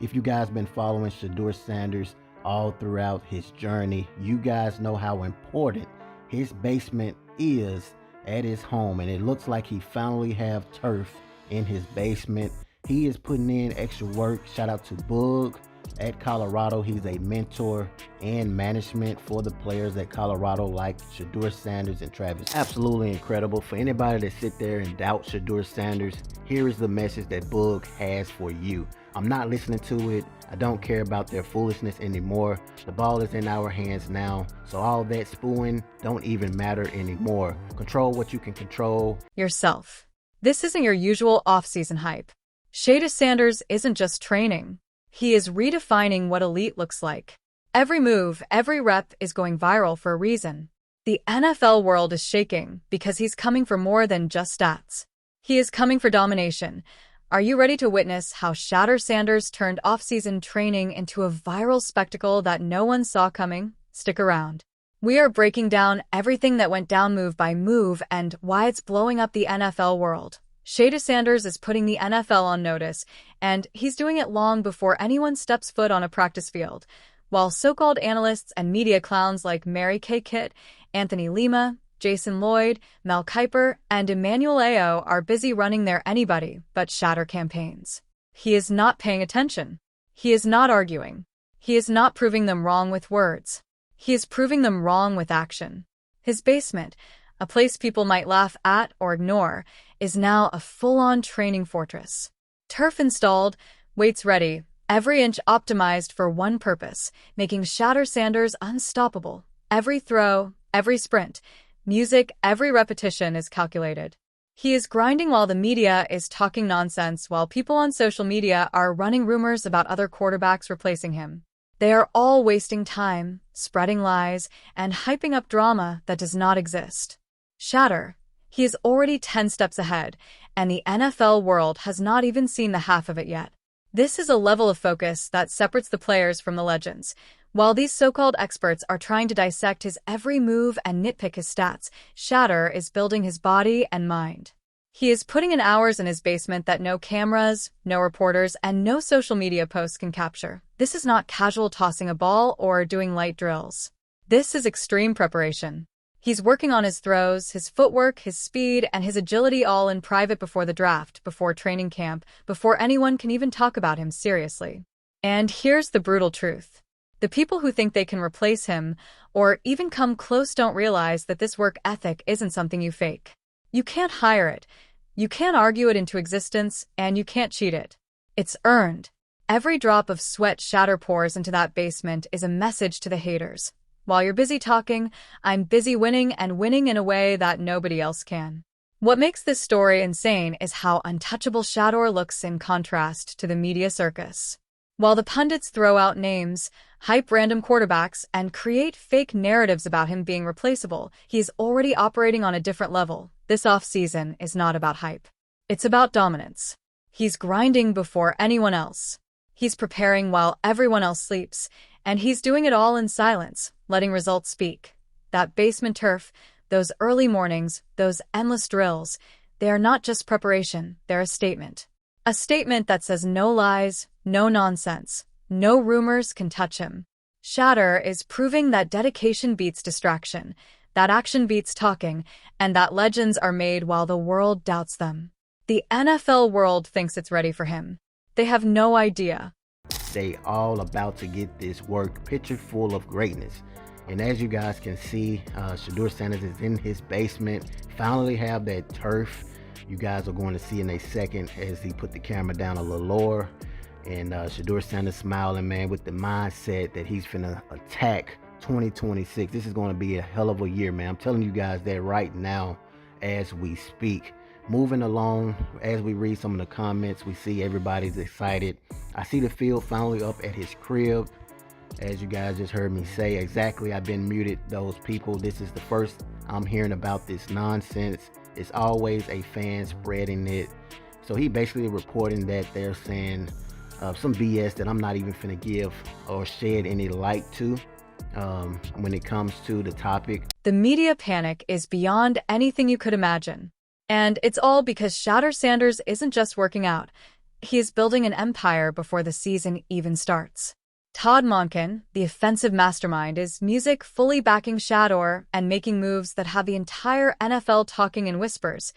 If you guys been following Shedeur Sanders all throughout his journey, you guys know how important his basement is at his home, and it looks like he finally have turf in his basement. He is putting in extra work. Shout out to Boog at Colorado. He's a mentor and management for the players at Colorado, like Shedeur Sanders and Travis. Absolutely incredible. For anybody that sit there and doubt Shedeur Sanders, here is the message that Boog has for you. I'm not listening to it. I don't care about their foolishness anymore. The ball is in our hands now, so all that spooing don't even matter anymore. Control what you can control. Yourself. This isn't your usual off-season hype. Shedeur Sanders isn't just training. He is redefining what elite looks like. Every move, every rep is going viral for a reason. The NFL world is shaking because he's coming for more than just stats. He is coming for domination. Are you ready to witness how Shedeur Sanders turned off-season training into a viral spectacle that no one saw coming? Stick around. We are breaking down everything that went down move by move and why it's blowing up the NFL world. Shedeur Sanders is putting the NFL on notice, and he's doing it long before anyone steps foot on a practice field. While so-called analysts and media clowns like Mary Kay Kitt, Anthony Lima, Jason Lloyd, Mel Kiper, and Emmanuel Ayo are busy running their anybody but Shedeur campaigns. He is not paying attention. He is not arguing. He is not proving them wrong with words. He is proving them wrong with action. His basement, a place people might laugh at or ignore, is now a full-on training fortress. Turf installed, weights ready, every inch optimized for one purpose, making Shedeur Sanders unstoppable. Every throw, every sprint, music, every repetition is calculated. He is grinding while the media is talking nonsense, while people on social media are running rumors about other quarterbacks replacing him. They are all wasting time, spreading lies, and hyping up drama that does not exist. Shedeur, he is already 10 steps ahead, and the NFL world has not even seen the half of it yet. This is a level of focus that separates the players from the legends. While these so-called experts are trying to dissect his every move and nitpick his stats, Shedeur is building his body and mind. He is putting in hours in his basement that no cameras, no reporters, and no social media posts can capture. This is not casual tossing a ball or doing light drills. This is extreme preparation. He's working on his throws, his footwork, his speed, and his agility all in private before the draft, before training camp, before anyone can even talk about him seriously. And here's the brutal truth. The people who think they can replace him, or even come close, don't realize that this work ethic isn't something you fake. You can't hire it, you can't argue it into existence, and you can't cheat it. It's earned. Every drop of sweat Shedeur pours into that basement is a message to the haters. While you're busy talking, I'm busy winning, and winning in a way that nobody else can. What makes this story insane is how untouchable Shedeur looks in contrast to the media circus. While the pundits throw out names, hype random quarterbacks, and create fake narratives about him being replaceable, he's already operating on a different level. This offseason is not about hype. It's about dominance. He's grinding before anyone else. He's preparing while everyone else sleeps, and he's doing it all in silence, letting results speak. That basement turf, those early mornings, those endless drills, they are not just preparation, they're a statement. A statement that says no lies, no nonsense, no rumors can touch him. Shedeur is proving that dedication beats distraction, that action beats talking, and that legends are made while the world doubts them. The NFL world thinks it's ready for him. They have no idea. They all about to get this work picture full of greatness. And as you guys can see, Shedeur Sanders is in his basement. Finally have that turf. You guys are going to see in a second as he put the camera down a little lower. And Shedeur Sanders smiling, man, with the mindset that he's finna attack 2026. This is going to be a hell of a year, man. I'm telling you guys that right now as we speak. Moving along, as we read some of the comments, we see everybody's excited. I see the field finally up at his crib. As you guys just heard me say, exactly, I've been muted, those people. This is the first I'm hearing about this nonsense. It's always a fan spreading it. So he basically reporting that they're saying some BS that I'm not even finna give or shed any light to when it comes to the topic. The media panic is beyond anything you could imagine. And it's all because Shedeur Sanders isn't just working out. He is building an empire before the season even starts. Todd Monken, the offensive mastermind, is music fully backing Shedeur and making moves that have the entire NFL talking in whispers.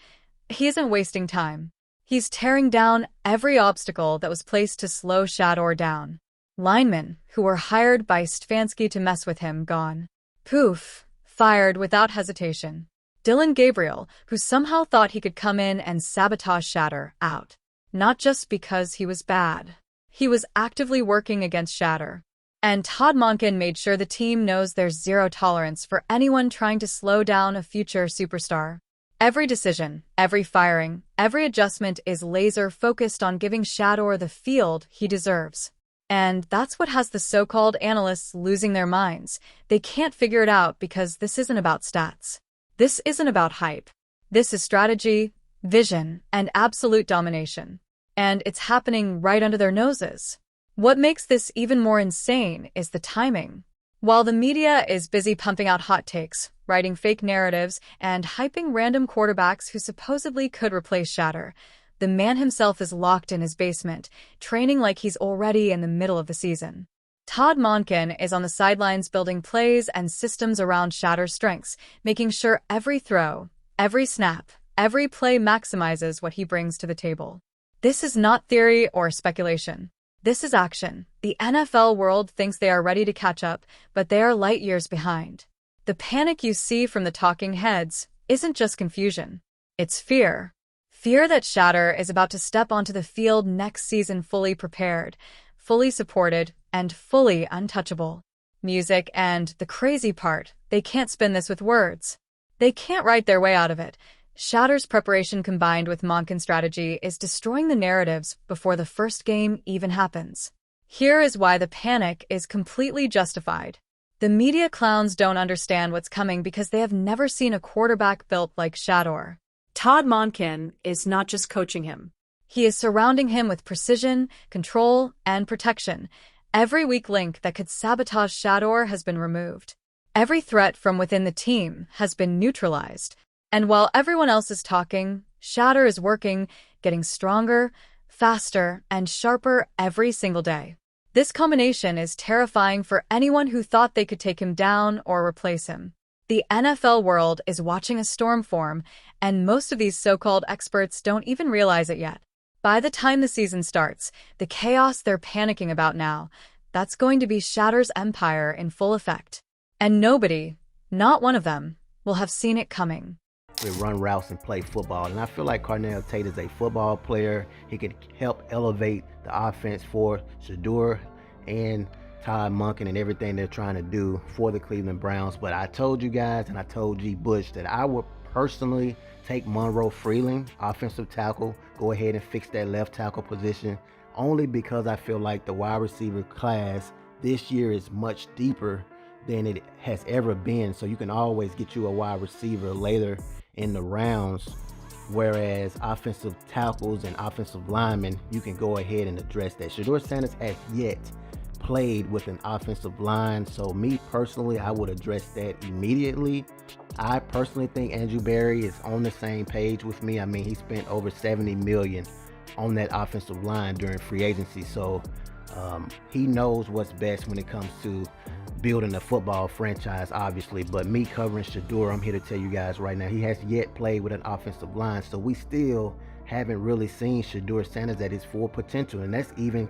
He isn't wasting time. He's tearing down every obstacle that was placed to slow Shedeur down. Linemen, who were hired by Stefanski to mess with him, gone. Poof, fired without hesitation. Dylan Gabriel, who somehow thought he could come in and sabotage Shedeur, out. Not just because he was bad. He was actively working against Shedeur. And Todd Monken made sure the team knows there's zero tolerance for anyone trying to slow down a future superstar. Every decision, every firing, every adjustment is laser-focused on giving Shedeur the field he deserves. And that's what has the so-called analysts losing their minds. They can't figure it out because this isn't about stats. This isn't about hype. This is strategy, vision, and absolute domination. And it's happening right under their noses. What makes this even more insane is the timing. While the media is busy pumping out hot takes, writing fake narratives, and hyping random quarterbacks who supposedly could replace Shedeur, the man himself is locked in his basement, training like he's already in the middle of the season. Todd Monken is on the sidelines building plays and systems around Shedeur's strengths, making sure every throw, every snap, every play maximizes what he brings to the table. This is not theory or speculation. This is action. The NFL world thinks they are ready to catch up, but they are light years behind. The panic you see from the talking heads isn't just confusion. It's fear. Fear that Shedeur is about to step onto the field next season fully prepared, fully supported, and fully untouchable. Music and the crazy part, they can't spin this with words. They can't write their way out of it. Shedeur's preparation combined with Monken's strategy is destroying the narratives before the first game even happens. Here is why the panic is completely justified. The media clowns don't understand what's coming because they have never seen a quarterback built like Shedeur. Todd Monken is not just coaching him. He is surrounding him with precision, control, and protection. Every weak link that could sabotage Shedeur has been removed. Every threat from within the team has been neutralized. And while everyone else is talking, Shedeur is working, getting stronger, faster, and sharper every single day. This combination is terrifying for anyone who thought they could take him down or replace him. The NFL world is watching a storm form, and most of these so-called experts don't even realize it yet. By the time the season starts, the chaos they're panicking about now, that's going to be Shedeur's empire in full effect. And nobody, not one of them, will have seen it coming. We run routes and play football, and I feel like Carnell Tate is a football player. He could help elevate the offense for Shedeur and Todd Monken and everything they're trying to do for the Cleveland Browns. But I told you guys, and I told G. Bush, that I would personally take Monroe Freeland, offensive tackle, go ahead and fix that left tackle position, only because I feel like the wide receiver class this year is much deeper than it has ever been. So you can always get you a wide receiver later in the rounds, whereas offensive tackles and offensive linemen, you can go ahead and address that. Shedeur Sanders has yet played with an offensive line, so me personally, I would address that immediately. I personally think Andrew Berry is on the same page with me. I mean, he spent over $70 million on that offensive line during free agency, so he knows what's best when it comes to building a football franchise, obviously. But me covering Shedeur, I'm here to tell you guys right now, he has yet played with an offensive line, so we still haven't really seen Shedeur Sanders at his full potential, and that's even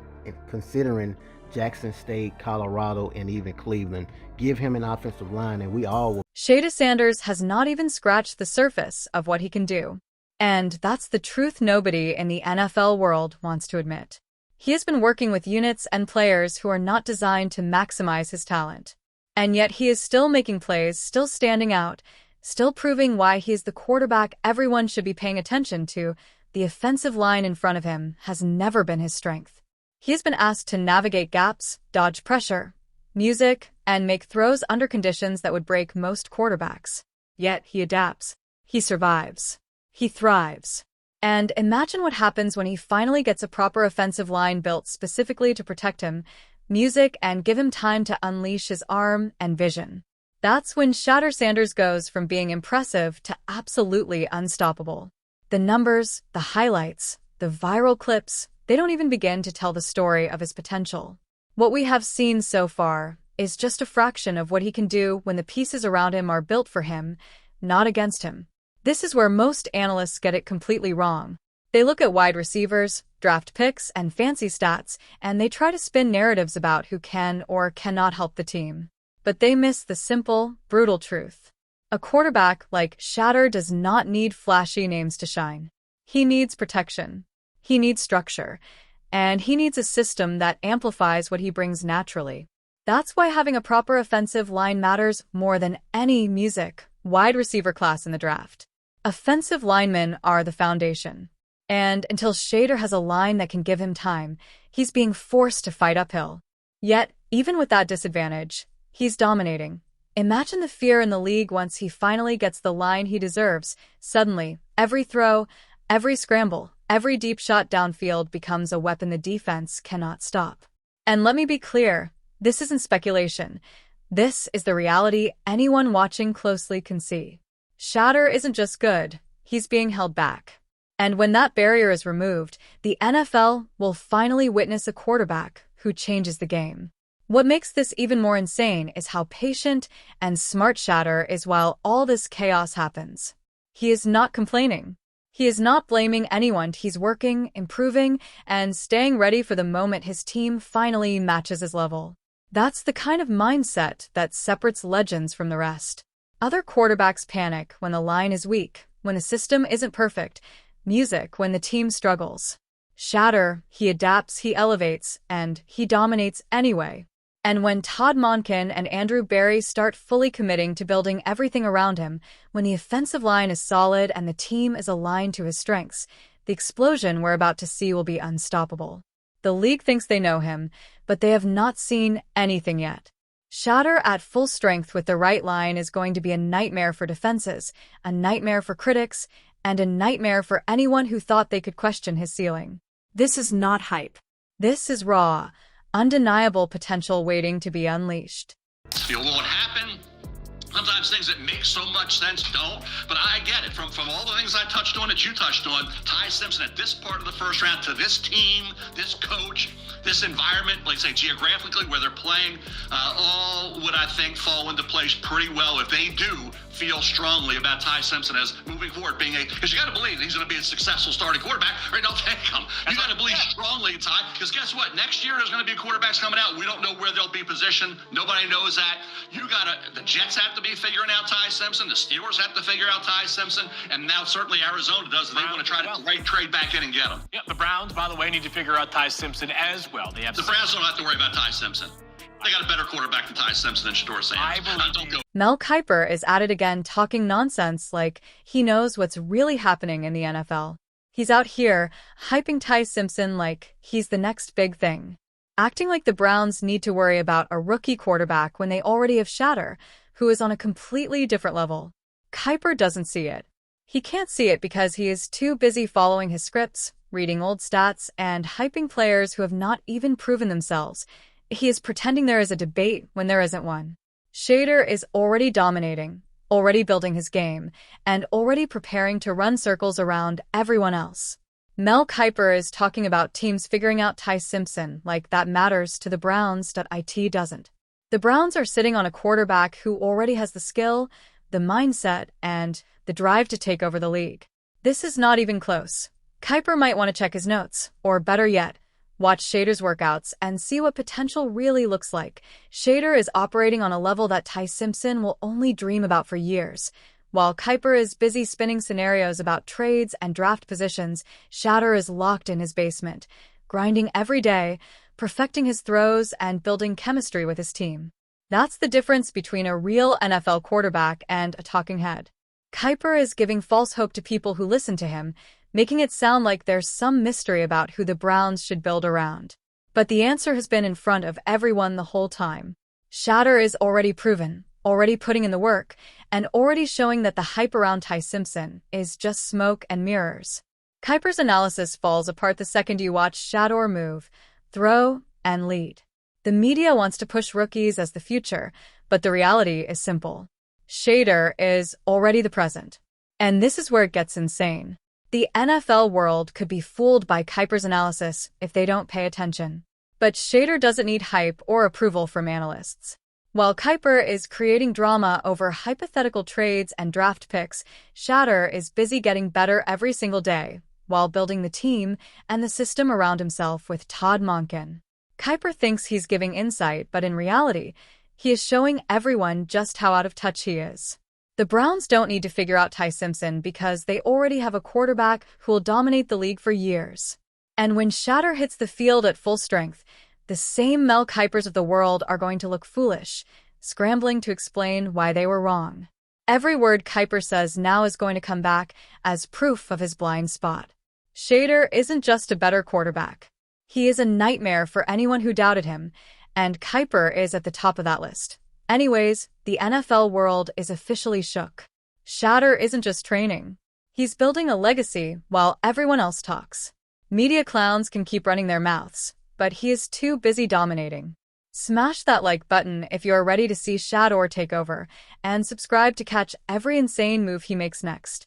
considering Jackson State, Colorado, and even Cleveland. Give him an offensive line and we all will. Shedeur Sanders has not even scratched the surface of what he can do. And that's the truth nobody in the NFL world wants to admit. He has been working with units and players who are not designed to maximize his talent. And yet he is still making plays, still standing out, still proving why he is the quarterback everyone should be paying attention to. The offensive line in front of him has never been his strength. He has been asked to navigate gaps, dodge pressure, music, and make throws under conditions that would break most quarterbacks. Yet he adapts. He survives. He thrives. And imagine what happens when he finally gets a proper offensive line built specifically to protect him, music, and give him time to unleash his arm and vision. That's when Shedeur Sanders goes from being impressive to absolutely unstoppable. The numbers, the highlights, the viral clips, They don't even begin to tell the story of his potential. What we have seen so far is just a fraction of what he can do when the pieces around him are built for him, not against him. This is where most analysts get it completely wrong. They look at wide receivers, draft picks, and fancy stats, and they try to spin narratives about who can or cannot help the team. But they miss the simple, brutal truth. A quarterback like Shedeur does not need flashy names to shine. He needs protection. He needs structure. And he needs a system that amplifies what he brings naturally. That's why having a proper offensive line matters more than any wide receiver class in the draft. Offensive linemen are the foundation. And until Shedeur has a line that can give him time, he's being forced to fight uphill. Yet, even with that disadvantage, he's dominating. Imagine the fear in the league once he finally gets the line he deserves. Suddenly, every throw, every scramble, every deep shot downfield becomes a weapon the defense cannot stop. And let me be clear, this isn't speculation. This is the reality anyone watching closely can see. Shedeur isn't just good, he's being held back. And when that barrier is removed, the NFL will finally witness a quarterback who changes the game. What makes this even more insane is how patient and smart Shedeur is while all this chaos happens. He is not complaining. He is not blaming anyone. He's working, improving, and staying ready for the moment his team finally matches his level. That's the kind of mindset that separates legends from the rest. Other quarterbacks panic when the line is weak, when the system isn't perfect, when the team struggles. Shedeur, he adapts, he elevates, and he dominates anyway. And when Todd Monken and Andrew Berry start fully committing to building everything around him, when the offensive line is solid and the team is aligned to his strengths, the explosion we're about to see will be unstoppable. The league thinks they know him, but they have not seen anything yet. Shedeur at full strength with the right line is going to be a nightmare for defenses, a nightmare for critics, and a nightmare for anyone who thought they could question his ceiling. This is not hype. This is raw, undeniable potential waiting to be unleashed. It won't happen. Sometimes things that make so much sense don't, but I get it. From all the things I touched on that you touched on, Ty Simpson at this part of the first round to this team, this coach, this environment, like say geographically where they're playing, all would I think fall into place pretty well if they do feel strongly about Ty Simpson as moving forward being because you got to believe he's going to be a successful starting quarterback or they'll take him. You got to believe strongly in Ty because guess what? Next year there's going to be quarterbacks coming out. We don't know where they'll be positioned. Nobody knows that. The Jets have to be figuring out Ty Simpson. The Steelers have to figure out Ty Simpson. And now certainly Arizona does. They want to try to trade back in and get him. Yeah, the Browns, by the way, need to figure out Ty Simpson as well. The Browns don't have to worry about Ty Simpson. They got a better quarterback than Ty Simpson and Shedeur Sanders. Mel Kiper is at it again talking nonsense like he knows what's really happening in the NFL. He's out here hyping Ty Simpson like he's the next big thing. Acting like the Browns need to worry about a rookie quarterback when they already have Shedeur, who is on a completely different level. Kiper doesn't see it. He can't see it because he is too busy following his scripts, reading old stats, and hyping players who have not even proven themselves. He is pretending there is a debate when there isn't one. Shedeur is already dominating, already building his game, and already preparing to run circles around everyone else. Mel Kiper is talking about teams figuring out Ty Simpson like that matters to the Browns. It doesn't. The Browns are sitting on a quarterback who already has the skill, the mindset, and the drive to take over the league. This is not even close. Kiper might want to check his notes, or better yet, watch Shedeur's workouts and see what potential really looks like. Shedeur is operating on a level that Ty Simpson will only dream about for years. While Kiper is busy spinning scenarios about trades and draft positions, Shedeur is locked in his basement, grinding every day, perfecting his throws and building chemistry with his team. That's the difference between a real NFL quarterback and a talking head. Kiper is giving false hope to people who listen to him, making it sound like there's some mystery about who the Browns should build around. But the answer has been in front of everyone the whole time. Shedeur is already proven, already putting in the work, and already showing that the hype around Ty Simpson is just smoke and mirrors. Kiper's analysis falls apart the second you watch Shedeur move, throw, and lead. The media wants to push rookies as the future, but the reality is simple. Shedeur is already the present. And this is where it gets insane. The NFL world could be fooled by Kuiper's analysis if they don't pay attention. But Shedeur doesn't need hype or approval from analysts. While Kuiper is creating drama over hypothetical trades and draft picks, Shedeur is busy getting better every single day, while building the team and the system around himself with Todd Monken. Kuiper thinks he's giving insight, but in reality, he is showing everyone just how out of touch he is. The Browns don't need to figure out Ty Simpson because they already have a quarterback who will dominate the league for years. And when Shedeur hits the field at full strength, the same Mel Kuipers of the world are going to look foolish, scrambling to explain why they were wrong. Every word Kuiper says now is going to come back as proof of his blind spot. Shedeur isn't just a better quarterback. He is a nightmare for anyone who doubted him, and Kuiper is at the top of that list. Anyways, the NFL world is officially shook. Shedeur isn't just training. He's building a legacy while everyone else talks. Media clowns can keep running their mouths, but he is too busy dominating. Smash that like button if you are ready to see Shedeur take over, and subscribe to catch every insane move he makes next.